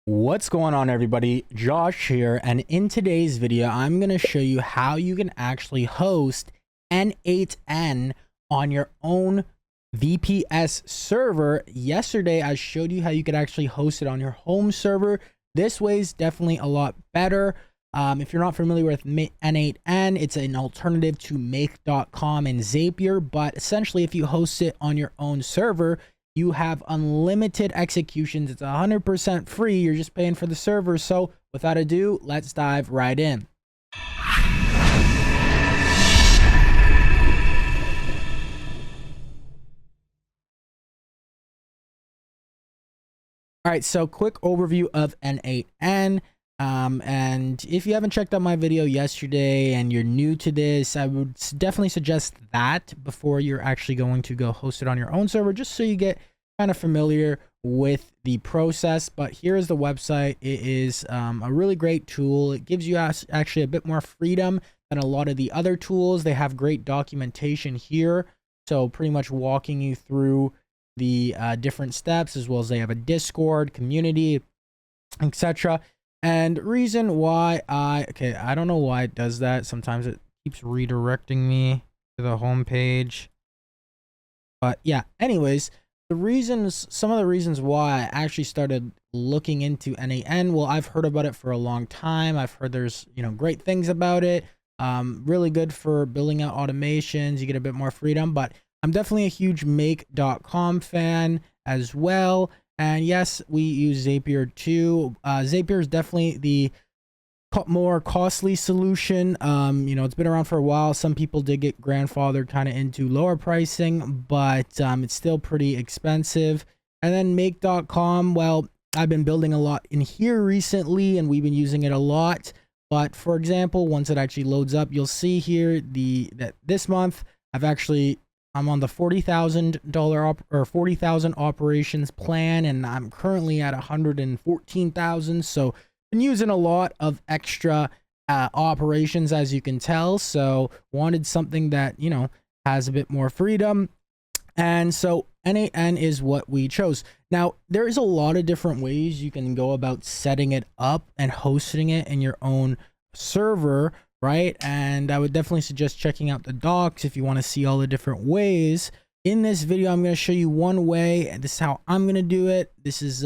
What's going on, everybody? Josh here, and in today's video I'm going to show you how you can actually host n8n on your own VPS server. Yesterday I showed you how you could actually host it on your home server. This way is definitely a lot better. If you're not familiar with n8n, it's an alternative to make.com and Zapier, but essentially if you host it on your own server, you have unlimited executions. It's 100% free. You're just paying for the server. So without ado, let's dive right in. All right, so quick overview of n8n. And if you haven't checked out my video yesterday and you're new to this, I would definitely suggest that before you're actually going to go host it on your own server, just so you get kind of familiar with the process. But here is the website. It is a really great tool. It gives you actually a bit more freedom than a lot of the other tools. They have great documentation here, so pretty much walking you through the different steps, as well as they have a Discord community, etc. And reason why I don't know why it does that. Sometimes it keeps redirecting me to the home page. But yeah, anyways, some of the reasons why I actually started looking into n8n, well, I've heard about it for a long time. I've heard there's, great things about it. Really good for building out automations. You get a bit more freedom, but I'm definitely a huge make.com fan as well. And yes, we use Zapier too. Zapier is definitely the more costly solution. It's been around for a while. Some people did get grandfathered kind of into lower pricing, but it's still pretty expensive. And then make.com, well, I've been building a lot in here recently and we've been using it a lot. But for example, once it actually loads up, you'll see here that this month I'm on the $40,000 or 40,000 operations plan, and I'm currently at 114,000. So been using a lot of extra operations, as you can tell. So wanted something that has a bit more freedom, and so n8n is what we chose. Now there is a lot of different ways you can go about setting it up and hosting it in your own server, right? And I would definitely suggest checking out the docs if you want to see all the different ways. In this video I'm going to show you one way, and this is how I'm going to do it. This is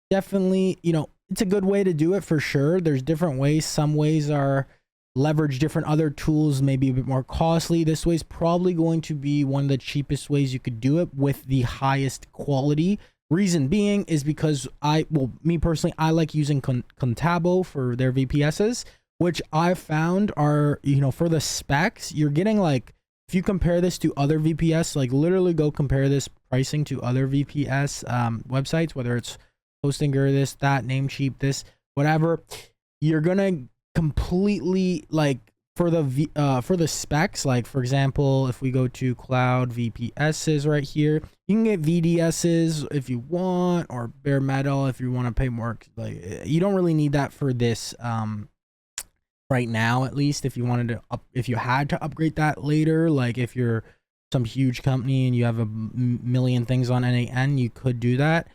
definitely, it's a good way to do it for sure. There's different ways. Some ways are leverage different other tools, maybe a bit more costly. This way is probably going to be one of the cheapest ways you could do it with the highest quality. Reason being is because me personally, I like using Contabo for their VPSs, which I've found are, for the specs, you're getting like, if you compare this to other VPS, like literally go compare this pricing to other VPS websites, whether it's Hostinger, this, that, Namecheap, this, whatever, you're gonna completely, like, for the specs, like for example, if we go to cloud VPSs right here, you can get VDSs if you want, or bare metal if you want to pay more. Like, you don't really need that for this right now, at least. If you wanted to if you had to upgrade that later, like if you're some huge company and you have a million things on n8n, you could do that.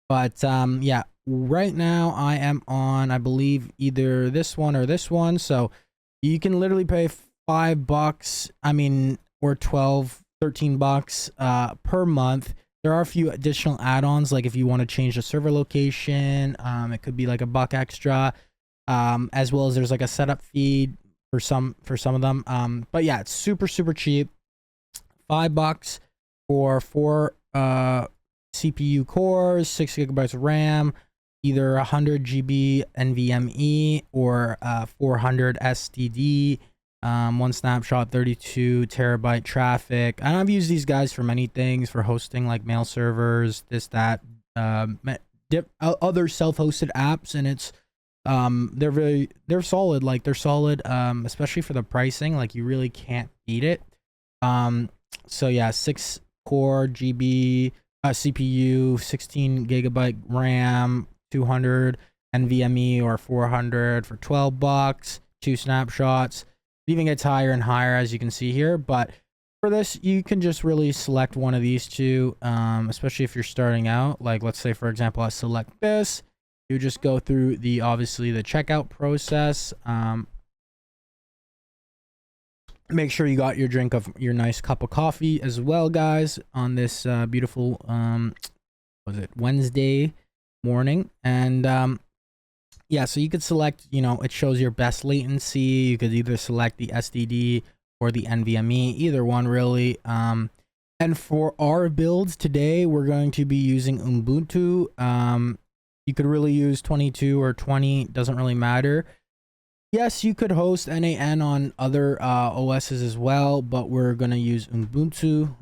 But yeah, right now I am on, I believe, either this one or this one. So you can literally pay $5, I mean, or 12, 13 bucks per month. There are a few additional add-ons, like if you want to change the server location, it could be like $1 extra, as well as there's like a setup fee for some of them. But yeah, it's super cheap. $5 for 4 CPU cores, 6 gigabytes of RAM, either 100 GB NVMe or 400 SSD, one snapshot, 32 terabyte traffic. And I've used these guys for many things, for hosting like mail servers, this, that, other self-hosted apps, and it's they're solid. Like, they're solid, especially for the pricing. Like, you really can't beat it. So yeah, 6 core GB CPU, 16 gigabyte RAM, 200 NVMe or 400 for 12 bucks, 2 snapshots. It even gets higher and higher, as you can see here. But for this, you can just really select one of these two, especially if you're starting out. Like, let's say, for example, I select this. you just go through the obviously the checkout process. Make sure you got your drink of your nice cup of coffee as well, guys, on this beautiful was it Wednesday morning. And yeah, so you could select, you know, it shows your best latency. You could either select the SDD or the NVMe, either one really. And for our builds today, we're going to be using Ubuntu. You could really use 22 or 20, doesn't really matter. Yes, you could host n8n on other OSs as well, but we're going to use Ubuntu.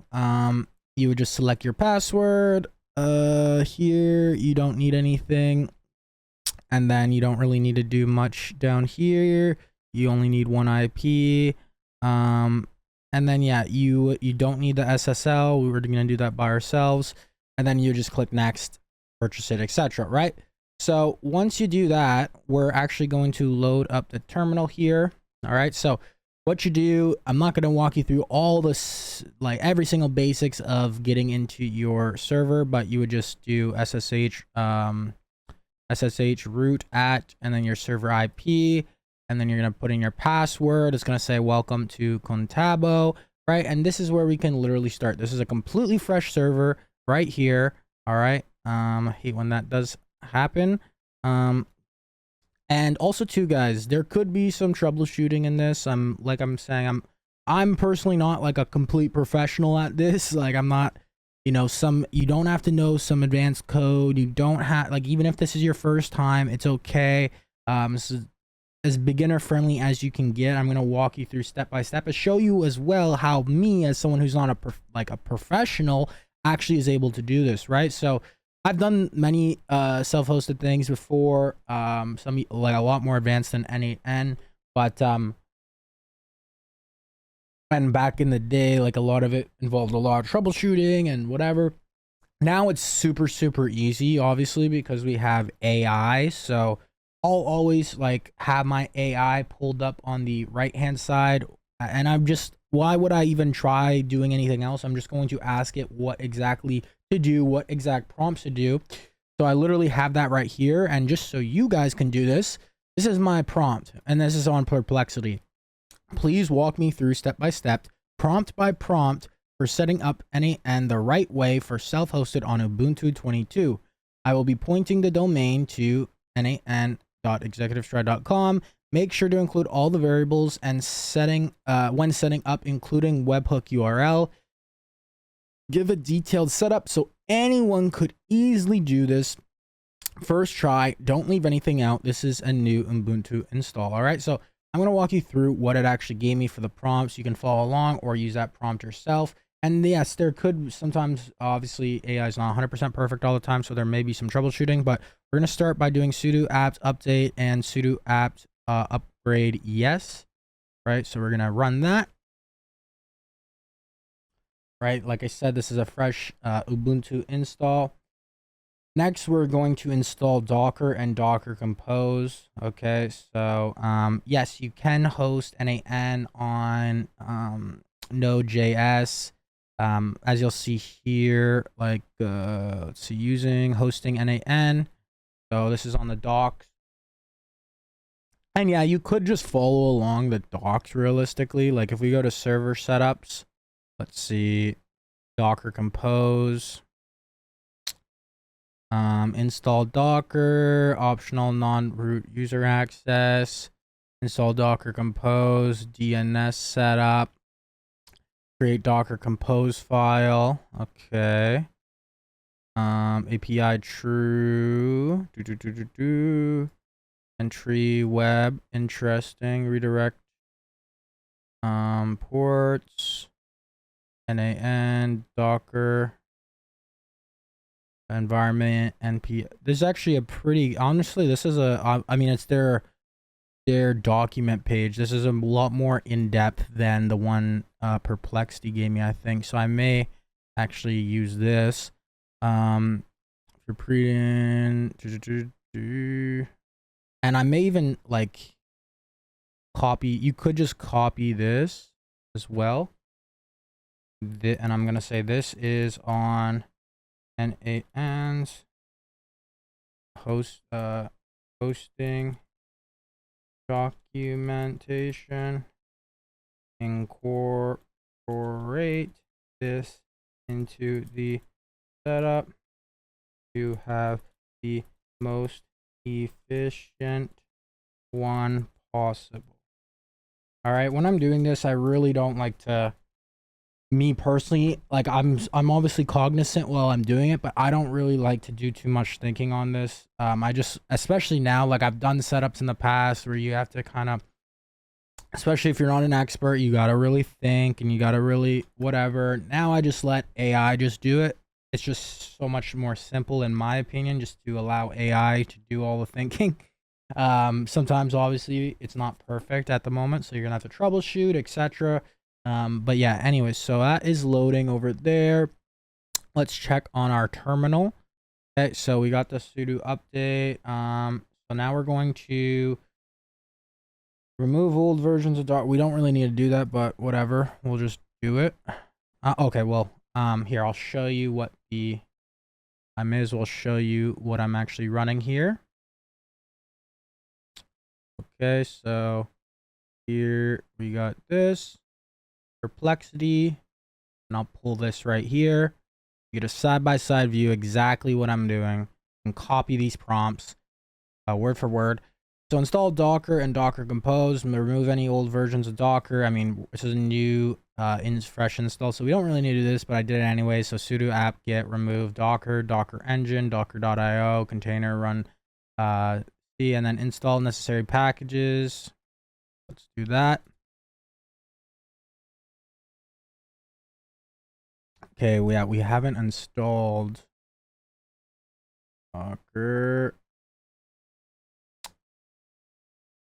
You would just select your password. Here, you don't need anything. And then you don't really need to do much down here. You only need one IP. And then yeah, you don't need the SSL. We were going to do that by ourselves. And then you just click next, purchase it, etc. Right? So once you do that, we're actually going to load up the terminal here. All right. So what you do, I'm not going to walk you through all this, like every single basics of getting into your server, but you would just do SSH root at, and then your server IP, and then you're going to put in your password. It's going to say welcome to Contabo, right? And this is where we can literally start. This is a completely fresh server right here. All right. I hate when that does happen. And also too, guys, there could be some troubleshooting in this. I'm personally not like a complete professional at this. Like I'm not, you know, you don't have to know some advanced code. You don't have, like, even if this is your first time, it's okay. This is as beginner friendly as you can get. I'm going to walk you through step by step and show you as well how me, as someone who's not a professional, actually is able to do this, right? So I've done many self-hosted things before, some like a lot more advanced than n8n, but and back in the day, like a lot of it involved a lot of troubleshooting and whatever. Now it's super easy, obviously, because we have AI. So I'll always like have my AI pulled up on the right hand side, and why would I even try doing anything else? I'm just going to ask it what exactly to do, what exact prompts to do. So I literally have that right here. And just so you guys can do this, this is my prompt, and this is on Perplexity. Please walk me through step by step, prompt by prompt, for setting up n8n the right way for self-hosted on Ubuntu 22. I will be pointing the domain to n8n.executivestride.com. Make sure to include all the variables and when setting up, including webhook URL. Give a detailed setup so anyone could easily do this. First try, don't leave anything out. This is a new Ubuntu install. All right, so I'm going to walk you through what it actually gave me for the prompts. You can follow along or use that prompt yourself. And yes, there could sometimes, obviously, AI is not 100% perfect all the time, so there may be some troubleshooting, but we're going to start by doing sudo apt update and sudo apt upgrade yes. Right, so we're going to run that. Right, like I said, this is a fresh Ubuntu install. Next, we're going to install Docker and Docker Compose. Okay, so yes, you can host n8n on Node.js. As you'll see here, like let's see, using hosting n8n. So this is on the docs. And yeah, you could just follow along the docs realistically. Like if we go to server setups, let's see, Docker Compose. Install Docker, optional non-root user access, install Docker Compose, DNS setup, create Docker Compose file. Okay. API true. Entry web. Interesting. Redirect. Ports. n8n. Docker. Environment. NP. This is actually a pretty. Honestly, this is a. I mean, it's their document page. This is a lot more in depth than the one Perplexity gave me, I think. So I may actually use this. For pre-in, and I may even like copy. You could just copy this as well. And I'm gonna say this is on n8n's hosting documentation, incorporate this into the setup to have the most efficient one possible. All right, when I'm doing this, I really don't like to, me personally, like I'm obviously cognizant while I'm doing it, but I don't really like to do too much thinking on this. I just, especially now, like I've done setups in the past where you have to kind of, especially if you're not an expert, you got to really think and you got to really whatever. Now I just let AI just do it. It's just so much more simple in my opinion, just to allow AI to do all the thinking. Sometimes obviously it's not perfect at the moment, so you're gonna have to troubleshoot, etc. But yeah, anyways, so that is loading over there. Let's check on our terminal. Okay, so we got the sudo update. So now we're going to remove old versions of Docker. We don't really need to do that, but whatever, we'll just do it. Okay, well, here, I'll show you what I may as well show you what I'm actually running here. Okay, so here we got this perplexity, and I'll pull this right here. You get a side-by-side view exactly what I'm doing, and copy these prompts word for word. So install Docker and Docker Compose, and remove any old versions of Docker. I mean, this is a new fresh install, so we don't really need to do this, but I did it anyway. So sudo apt-get remove Docker, Docker engine, docker.io, container run C, and then install necessary packages. Let's do that. Okay, we haven't installed Docker.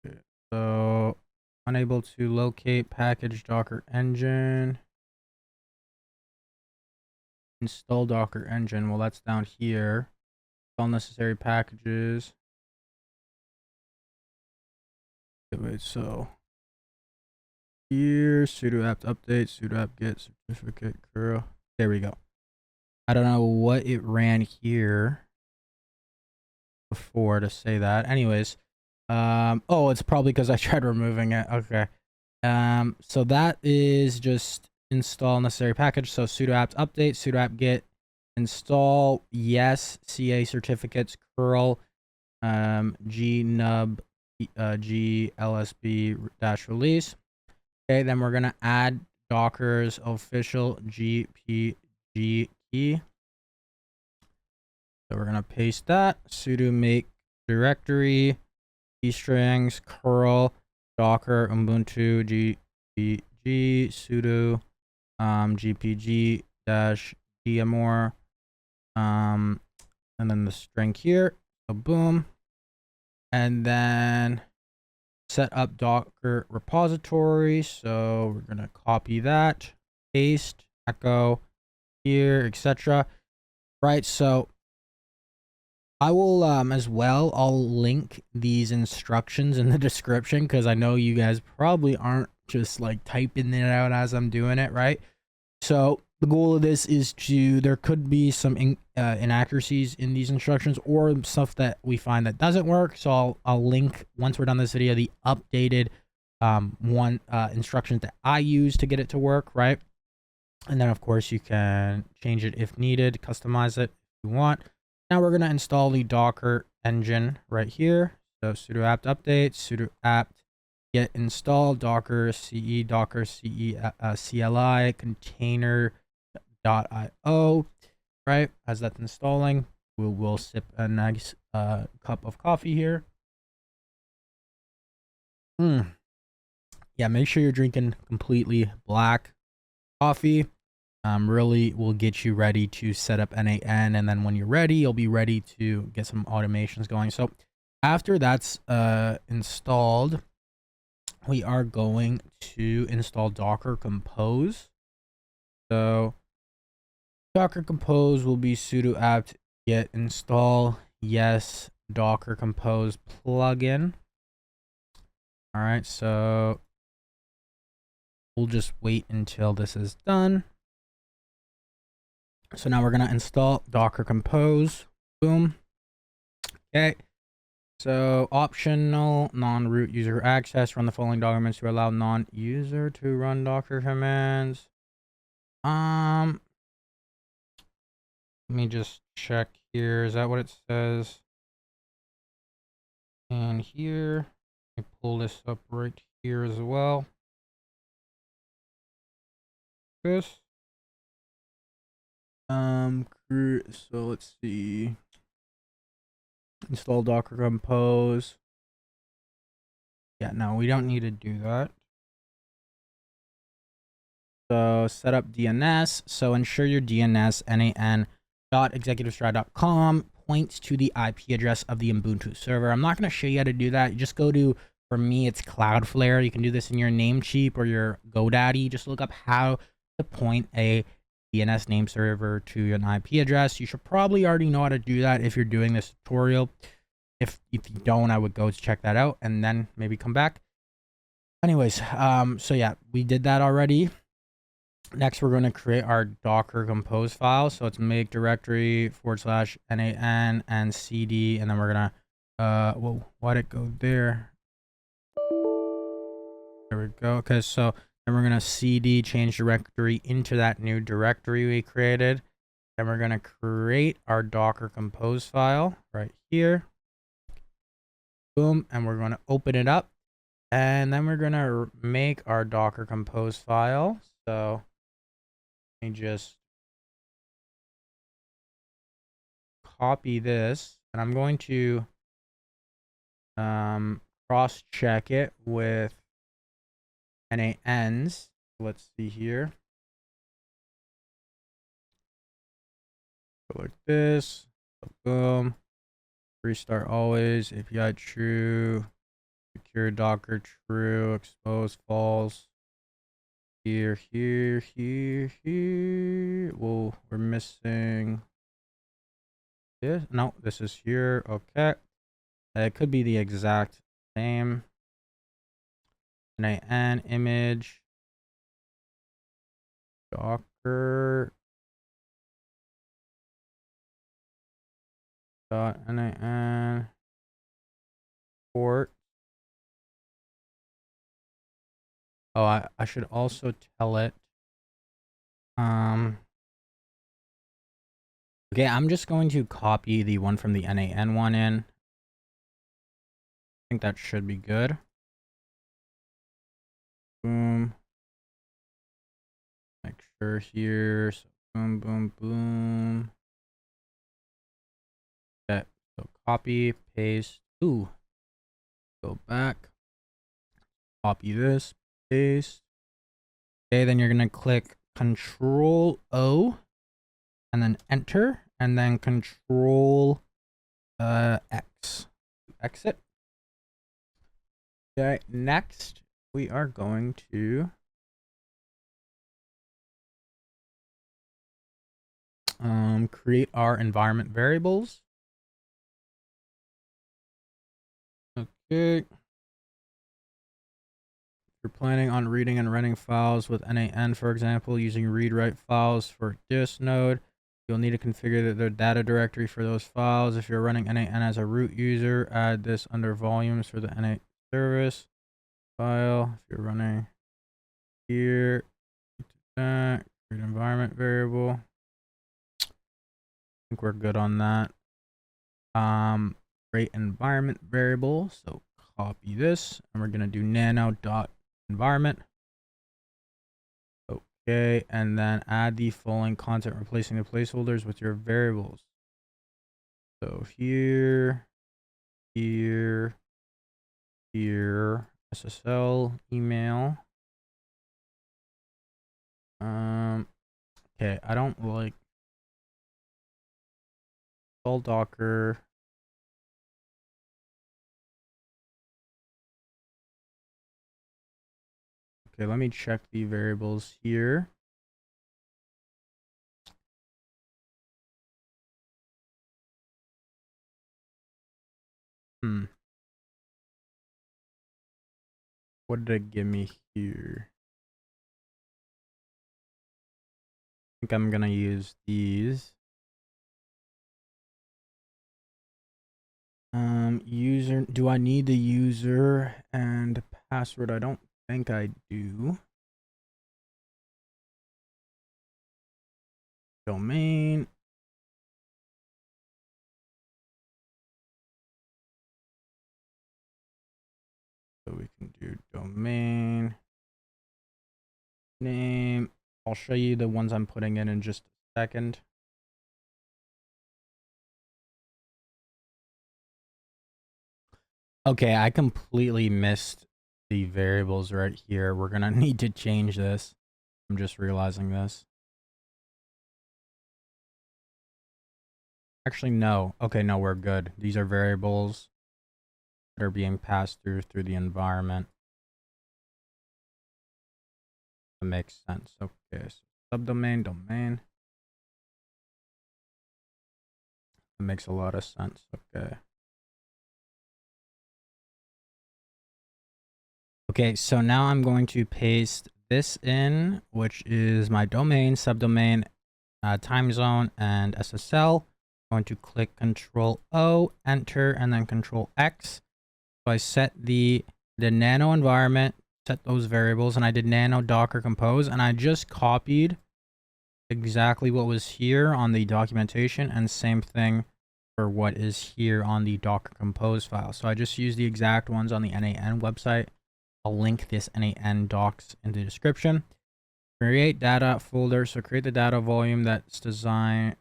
Okay, so unable to locate package Docker engine. Install Docker engine. Well, that's down here. Install necessary packages. Okay, wait, so here sudo apt update, sudo apt-get certificate curl. There we go. I don't know what it ran here before to say that. Anyways, oh, it's probably because I tried removing it. Okay. So that is just install necessary package. So sudo apt update, sudo apt-get install yes ca certificates curl gnub glsb-release. Okay, then we're gonna add Docker's official GPG key. So we're gonna paste that. Sudo make directory key strings curl Docker Ubuntu GPG sudo GPG dash dmor and then the string here. So boom, and then set up Docker repository. So we're gonna copy that, paste, echo here, etc. Right, so I will as well, I'll link these instructions in the description, because I know you guys probably aren't just like typing it out as I'm doing it, right? So the goal of this is there could be some inaccuracies in these instructions or stuff that we find that doesn't work. So I'll link, once we're done this video, the updated instructions that I use to get it to work, right? And then of course you can change it if needed, customize it if you want. Now we're going to install the Docker engine right here. So sudo apt update, sudo apt get install docker ce cli container.io, right? As that's installing, we'll sip a nice cup of coffee here. Yeah, make sure you're drinking completely black coffee. Really will get you ready to set up n8n, and then when you're ready, you'll be ready to get some automations going. So after that's installed, we are going to install Docker Compose. So Docker Compose will be sudo apt get install yes Docker Compose plugin. All right, so we'll just wait until this is done. So now we're going to install Docker Compose. Boom. Okay. So optional non-root user access. Run the following documents to allow non-user to run Docker commands. Let me just check here. Is that what it says? And here, let me pull this up right here as well. This. So let's see. Install Docker Compose. Yeah, no, we don't need to do that. So set up DNS. So ensure your DNS n8n.executivestrat.com points to the IP address of the Ubuntu server. I'm not going to show you how to do that. You just go to, for me, it's Cloudflare. You can do this in your Namecheap or your GoDaddy. Just look up how to point a DNS name server to an IP address. You should probably already know how to do that if you're doing this tutorial. If you don't, I would go check that out and then maybe come back. Anyways, so yeah, we did that already. Next, we're going to create our Docker Compose file. So it's make directory /n8n and cd, and then we're gonna whoa, why'd it go there? There we go. Okay, so then we're gonna cd change directory into that new directory we created. Then we're gonna create our Docker Compose file right here. Boom, and we're gonna open it up, and then we're gonna make our Docker Compose file. So let me just copy this, and I'm going to cross check it with n8n's. Let's see here. Go like this. Boom. Restart always. API true. Secure Docker true. Expose false. Here. Whoa, we're missing this. No, this is here. Okay. It could be the exact same. n8n image Docker .n8n port. Oh, I should also tell it. Okay, I'm just going to copy the one from the n8n one in. I think that should be good. Boom. Make sure here. So boom. Okay, so copy, paste. Ooh. Go back. Copy this, paste. Okay, then you're gonna click Control O and then enter, and then Control X. Exit. Okay, next we are going to create our environment variables. Okay. If you're planning on reading and running files with n8n, for example, using read-write files for this node, you'll need to configure the data directory for those files. If you're running n8n as a root user, add this under volumes for the n8 service file. If you're running here, create environment variable. I think we're good on that. Create environment variable. So copy this, and we're gonna do nano.environment. Okay, and then add the following content, replacing the placeholders with your variables. So here, SSL, email. Okay, I don't like install Docker. Okay, let me check the variables here. What did it give me here? I think I'm gonna use these. User, do I need the user and password? I don't think I do. Domain. So we can do domain name. I'll show you the ones I'm putting in just a second. Okay, I completely missed the variables right here. We're gonna need to change this. I'm just realizing this. Actually, no. Okay, no, we're good. These are variables that are being passed through the environment. That makes sense. Okay, so subdomain, domain. That makes a lot of sense. Okay. Okay, so now I'm going to paste this in, which is my domain, subdomain, time zone, and SSL. I'm going to click Control O, enter, and then Control X. So I set the nano environment, set those variables, and I did nano docker compose, and I just copied exactly what was here on the documentation, and same thing for what is here on the docker compose file. So I just used the exact ones on the n8n website. I'll link this n8n docs in the description. Create data folder. So create the data volume that's defined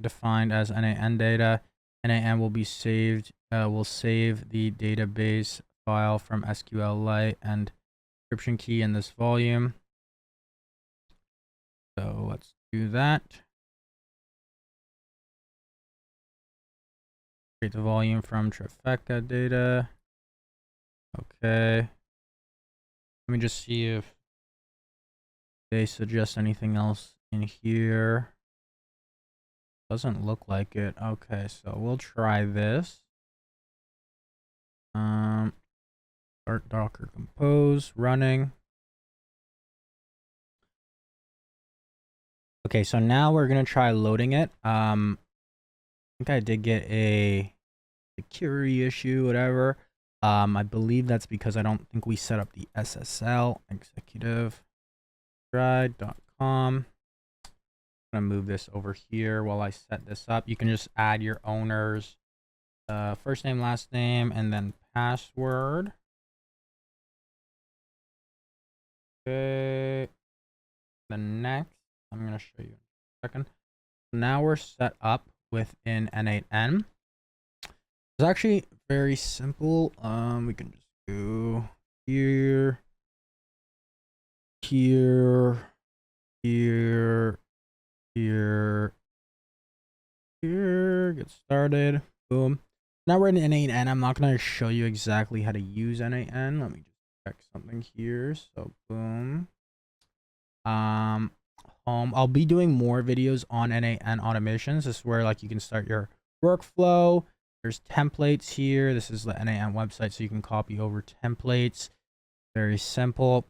as n8n data. n8n will be saved. Will save the database file from SQLite and encryption key in this volume. So let's do that. Create the volume from Trifecta data. Okay. Let me just see if they suggest anything else in here. Doesn't look like it. Okay, so we'll try this. Start Docker Compose running. Okay, so now we're gonna try loading it. I think I did get a security issue, whatever. I believe that's because I don't think we set up the SSL executive drive.com. I'm gonna move this over here while I set this up. You can just add your owner's first name, last name, and then password. Okay. Then next, I'm gonna show you in a second. Now we're set up within n8n. It's actually very simple. We can just go here, here, here, here, here, get started. Boom. Now we're in n8n. I'm not going to show you exactly how to use n8n. Let me just check something here. So boom. Home. I'll be doing more videos on n8n automations. This is where like you can start your workflow. There's templates here. This is the n8n website, so you can copy over templates. Very simple.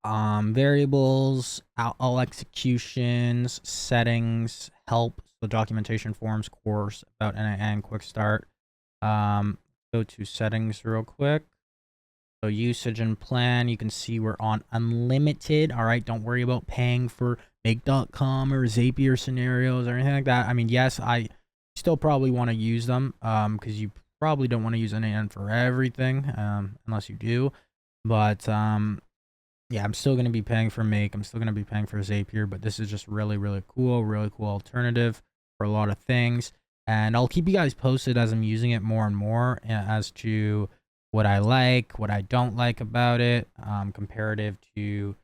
Variables, all executions, settings, help, the documentation forms, course about n8n, quick start. Go to settings real quick. So usage and plan, you can see we're on unlimited. All right, don't worry about paying for make.com or Zapier scenarios or anything like that. I mean, yes, I still probably want to use them because you probably don't want to use n8n for everything unless you do. But yeah, I'm still going to be paying for Make. I'm still going to be paying for Zapier, but this is just really cool alternative for a lot of things. And I'll keep you guys posted as I'm using it more and more as to what I like, what I don't like about it, comparative to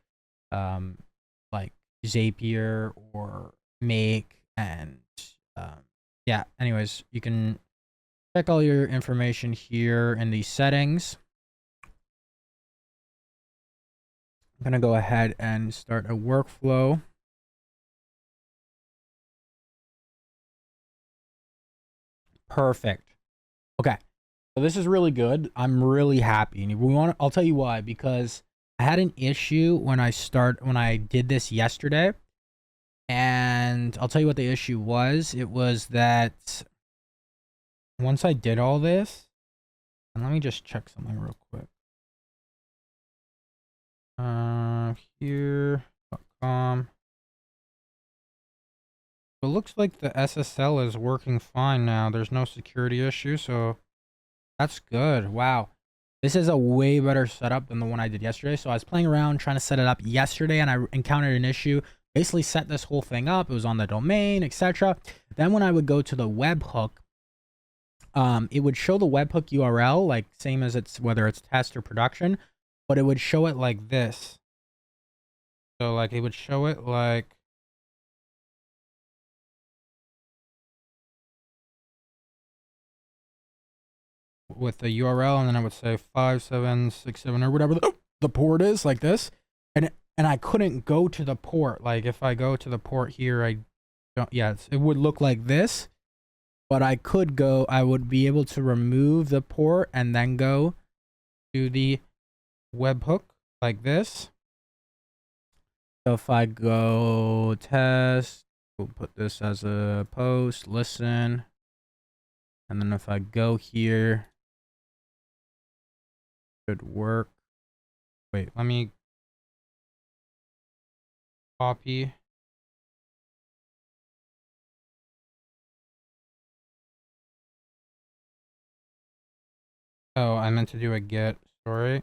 like Zapier or Make. And yeah, anyways, you can check all your information here in the settings. I'm gonna go ahead and start a workflow. Perfect. Okay, so this is really good. I'm really happy. And I'll tell you why, because I had an issue when I did this yesterday. And I'll tell you what the issue was. It was that once I did all this, and let me just check something real quick. Here.com. It looks like the SSL is working fine now. There's no security issue, so that's good. Wow. This is a way better setup than the one I did yesterday. So I was playing around trying to set it up yesterday, and I encountered an issue. Basically set this whole thing up. It was on the domain, etc. Then when I would go to the webhook, it would show the webhook URL, like same as it's whether it's test or production, but it would show it like this. So like it would show it like with the URL, and then I would say 5767 or whatever the port is, like this, and I couldn't go to the port. Like if I go to the port here, I don't. Yeah, it would look like this, but I could go. I would be able to remove the port and then go to the webhook like this. So if I go test, we'll put this as a post, listen, and then if I go here, should work. Wait, let me copy. Oh, I meant to do a get, sorry.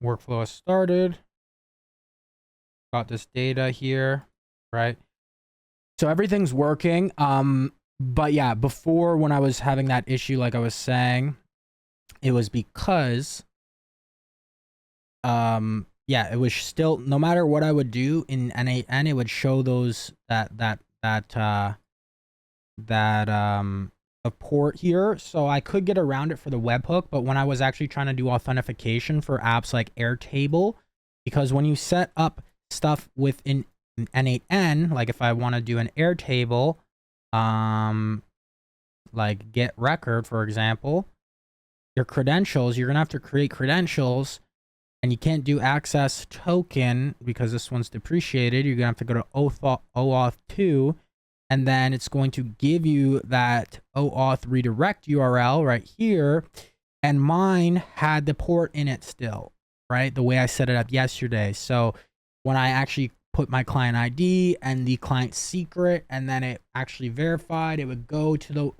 Workflow has started. Got this data here, right? So everything's working. But yeah, before when I was having that issue, like I was saying, it was because yeah, it was still, no matter what I would do in n8n, it would show those a port here. So I could get around it for the webhook, but when I was actually trying to do authentication for apps like Airtable, because when you set up stuff within n8n, like if I want to do an Airtable, like get record, for example, your credentials, you're gonna have to create credentials, and you can't do access token because this one's depreciated. You're gonna have to go to OAuth 2, and then it's going to give you that OAuth redirect URL right here. And mine had the port in it still, right? The way I set it up yesterday. So when I actually put my client ID and the client secret, and then it actually verified, it would go to the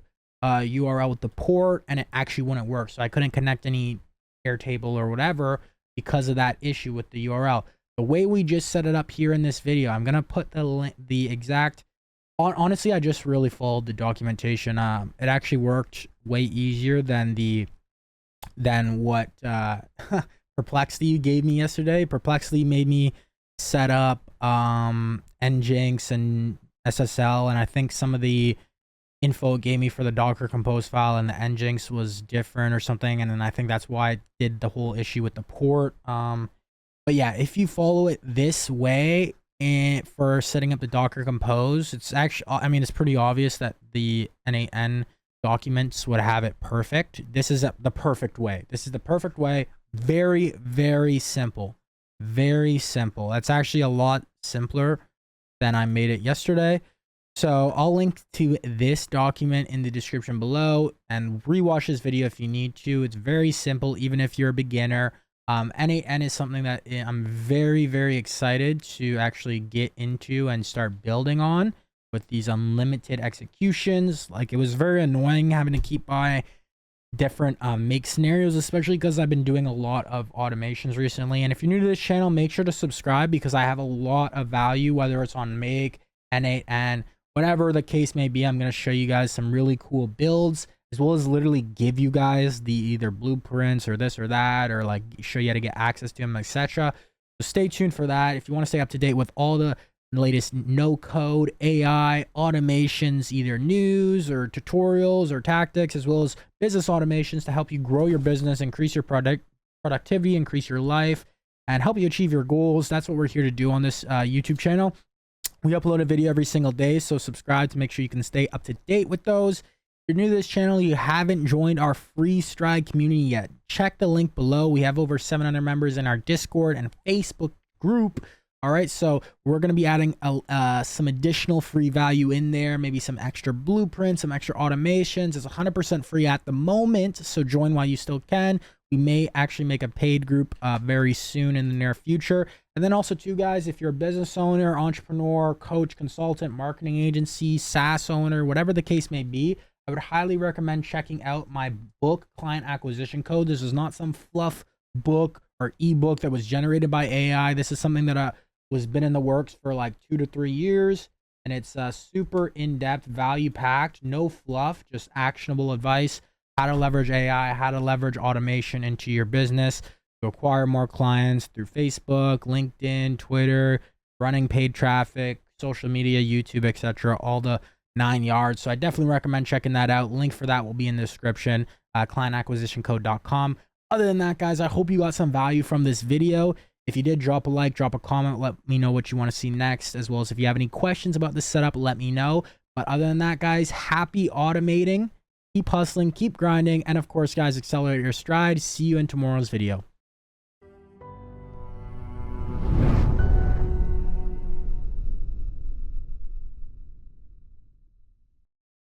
URL with the port, and it actually wouldn't work. So I couldn't connect any Airtable or whatever because of that issue with the URL. The way we just set it up here in this video, I'm gonna put the link, the exact. Honestly, I just really followed the documentation. It actually worked way easier than what Perplexity gave me yesterday. Perplexity made me set up Nginx and SSL, and I think some of the info it gave me for the Docker Compose file and the Nginx was different or something, and then I think that's why I did the whole issue with the port. But yeah, if you follow it this way, and for setting up the Docker Compose, it's actually, I mean, it's pretty obvious that the n8n documents would have it perfect. This is the perfect way. This is the perfect way. Very, very simple. Very simple. That's actually a lot simpler than I made it yesterday. So I'll link to this document in the description below, and rewatch this video if you need to. It's very simple, even if you're a beginner. n8n is something that I'm very, very excited to actually get into and start building on with these unlimited executions. Like, it was very annoying having to keep by different make scenarios, especially because I've been doing a lot of automations recently. And if you're new to this channel, make sure to subscribe, because I have a lot of value, whether it's on make, n8n, whatever the case may be. I'm going to show you guys some really cool builds, as well as literally give you guys the either blueprints or this or that, or like show you how to get access to them, etc. So stay tuned for that. If you want to stay up to date with all the latest no code AI automations, either news or tutorials or tactics, as well as business automations to help you grow your business, increase your productivity, increase your life, and help you achieve your goals, that's what we're here to do on this YouTube channel. We upload a video every single day, so subscribe to make sure you can stay up to date with those. If you're new to this channel, you haven't joined our free Stride community yet, check the link below. We have over 700 members in our Discord and Facebook group, All right, so we're going to be adding some additional free value in there, maybe some extra blueprints, some extra automations. It's 100% free at the moment, so join while you still can. We may actually make a paid group very soon in the near future. And then also too, guys, if you're a business owner, entrepreneur, coach, consultant, marketing agency, SaaS owner, whatever the case may be, I would highly recommend checking out my book, Client Acquisition Code. This is not some fluff book or ebook that was generated by AI. This is something that was been in the works for like 2 to 3 years, and it's super in-depth, value-packed, no fluff, just actionable advice, how to leverage AI, how to leverage automation into your business to acquire more clients through Facebook, LinkedIn, Twitter, running paid traffic, social media, YouTube, etc., all the 9 yards. So I definitely recommend checking that out. Link for that will be in the description, clientacquisitioncode.com. Other than that, guys, I hope you got some value from this video. If you did, drop a like, drop a comment, let me know what you want to see next, as well as if you have any questions about this setup, let me know. But other than that, guys, happy automating, keep hustling, keep grinding, and of course, guys, accelerate your stride. See you in tomorrow's video.